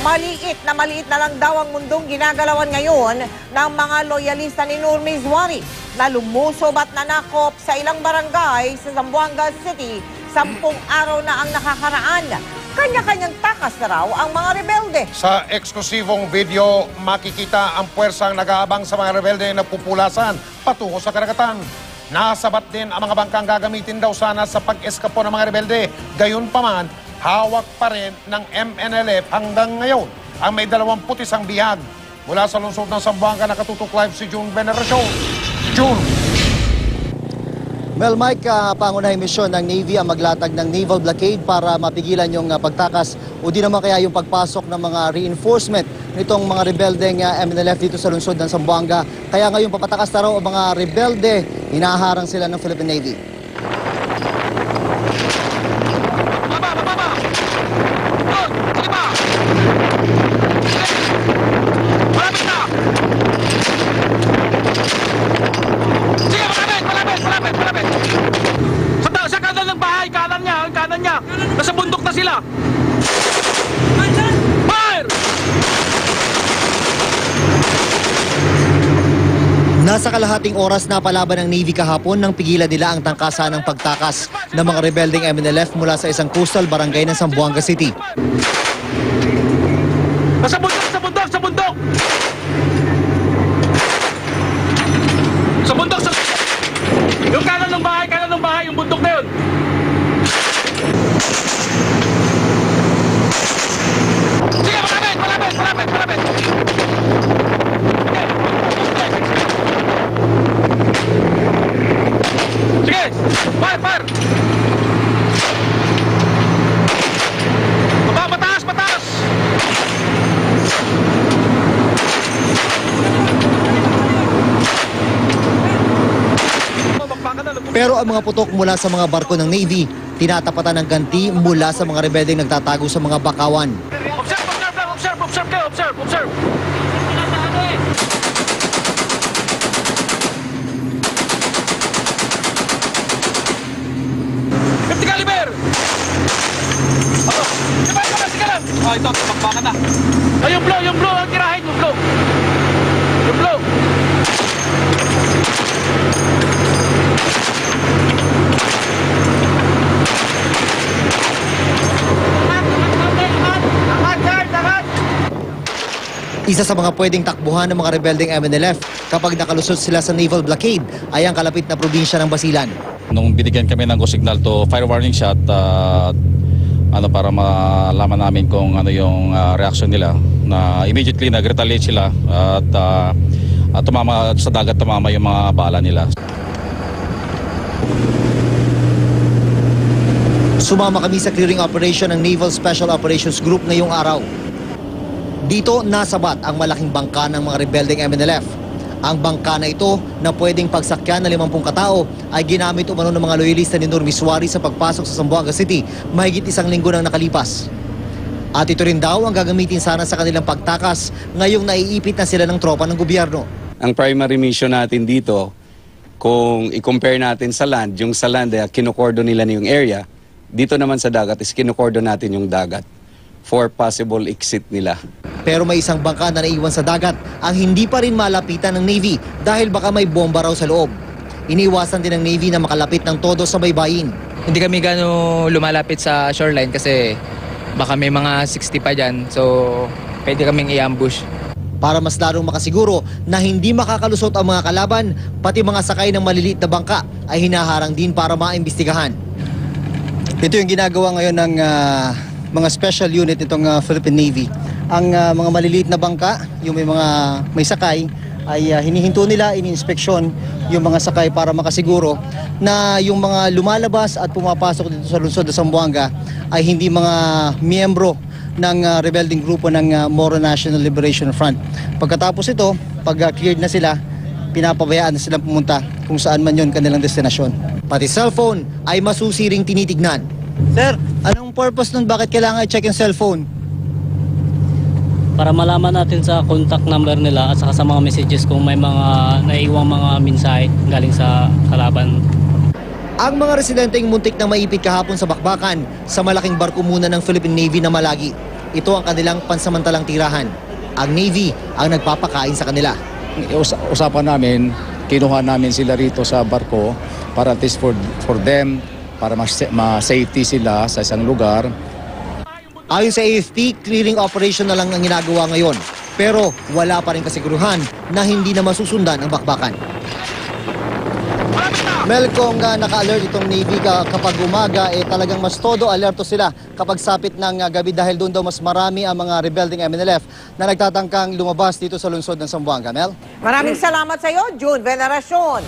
maliit na lang daw ang mundong ginagalawan ngayon ng mga loyalista ni Nur Miswari na lumusob at nanakop sa ilang barangay sa Zamboanga City. 10 araw na ang nakakaraan. Kanya-kanyang takas na raw ang mga rebelde. Sa eksklusibong video, makikita ang puwersang nag-aabang sa mga rebelde na pupulasan patungo sa karagatan. Nasabat din ang mga bangkang gagamitin daw sana sa pag-eskapo ng mga rebelde. Gayunpaman, hawak pa rin ng MNLF hanggang ngayon ang may 21 bihag. Mula sa lungsod ng Zamboanga, nakatutok live si June Veneracion. June! Well, Mike, pangunahing misyon ng Navy ang maglatag ng naval blockade para mapigilan yung pagtakas o di naman kaya yung pagpasok ng mga reinforcement nitong mga rebeldeng MNLF dito sa lungsod ng Zamboanga. Kaya ngayon papatakas na raw ang mga rebelde, hinaharang sila ng Philippine Navy. Kanan niya. Nasa bundok na sila. Fire! Nasa kalahating oras na palaban ng Navy kahapon nang pigilan nila ang tangkasan ng pagtakas ng mga rebeldeng MNLF mula sa isang coastal barangay ng Zamboanga City. Nasa bundok, sa bundok, sa bundok! Sa bundok, sa bundok! Yung kanan ng bahay, yung bundok na yun! Sige, malapit! Sige, fire! Mataas! Pero ang mga putok mula sa mga barko ng Navy, tinatapatan ng ganti mula sa mga rebeldeng nagtatago sa mga bakawan. Observe! Caliber! Sige lang! Ito, bakbakan na. Yung blow, ang tirahin, yung blow. Isa sa mga pwedeng takbuhan ng mga rebeldeng MNLF kapag nakalusot sila sa naval blockade ay ang kalapit na probinsya ng Basilan. Nung binigyan kami ng go signal to fire warning shot, para malaman namin kung ano yung reaction nila, na immediately nag-retaliate sila at tumama sa dagat, tumama yung mga bala nila. Sumama kami sa clearing operation ng Naval Special Operations Group ngayong araw. Dito nasabat ang malaking bangka ng mga rebeldeng MNLF. Ang bangka na ito na pwedeng pagsakyan ng 50 katao ay ginamit umano ng mga loyalista ni Nur Miswari sa pagpasok sa Zamboanga City mahigit 1 linggo nang nakalipas. At ito rin daw ang gagamitin sana sa kanilang pagtakas ngayong naiipit na sila ng tropa ng gobyerno. Ang primary mission natin dito, kung i-compare natin sa land, yung sa land kinukordon nila yung area, dito naman sa dagat is kinukordon natin yung dagat for possible exit nila. Pero may isang bangka na naiwan sa dagat ang hindi pa rin malapitan ng Navy dahil baka may bomba raw sa loob. Iniwasan din ng Navy na makalapit ng todo sa baybayin. Hindi kami gano'ng lumalapit sa shoreline kasi baka may mga 60 pa dyan, so pwede kaming i-ambush. Para mas lalong makasiguro na hindi makakalusot ang mga kalaban, pati mga sakay ng maliliit na bangka ay hinaharang din para maimbestigahan. Ito yung ginagawa ngayon ng mga special unit nitong Philippine Navy. Ang mga maliliit na bangka, yung may sakay, ay hinihinto nila, ini-inspeksyon yung mga sakay para makasiguro na yung mga lumalabas at pumapasok dito sa lungsod ng Zamboanga ay hindi mga miyembro ng rebelding grupo ng Moro National Liberation Front. Pagkatapos ito, pag cleared na sila, pinapabayaan na silang pumunta kung saan man yun kanilang destinasyon. Pati cellphone ay masusiring tinitignan. Sir, anong purpose nun? Bakit kailangan i-check yung cellphone? Para malaman natin sa contact number nila at saka sa mga messages kung may mga naiiwang mga mensahe galing sa kalaban. Ang mga residenteng muntik na maipit kahapon sa bakbakan sa malaking barko muna ng Philippine Navy na Malagi. ito ang kanilang pansamantalang tirahan. Ang Navy ang nagpapakain sa kanila. Usapan namin, kinuha namin sila rito sa barko para at least for them, para ma-safety sila sa isang lugar. Ayon sa AFP, clearing operation na lang ang ginagawa ngayon. Pero wala pa rin kasiguruhan na hindi na masusundan ang bakbakan. Mel, kung naka-alert itong Navy kapag umaga, talagang mas todo alerto sila kapag sapit ng gabi dahil doon daw mas marami ang mga rebelding MNLF na nagtatangkang lumabas dito sa lungsod ng Zamboanga. Mel? Maraming salamat sa iyo, June Veneracion.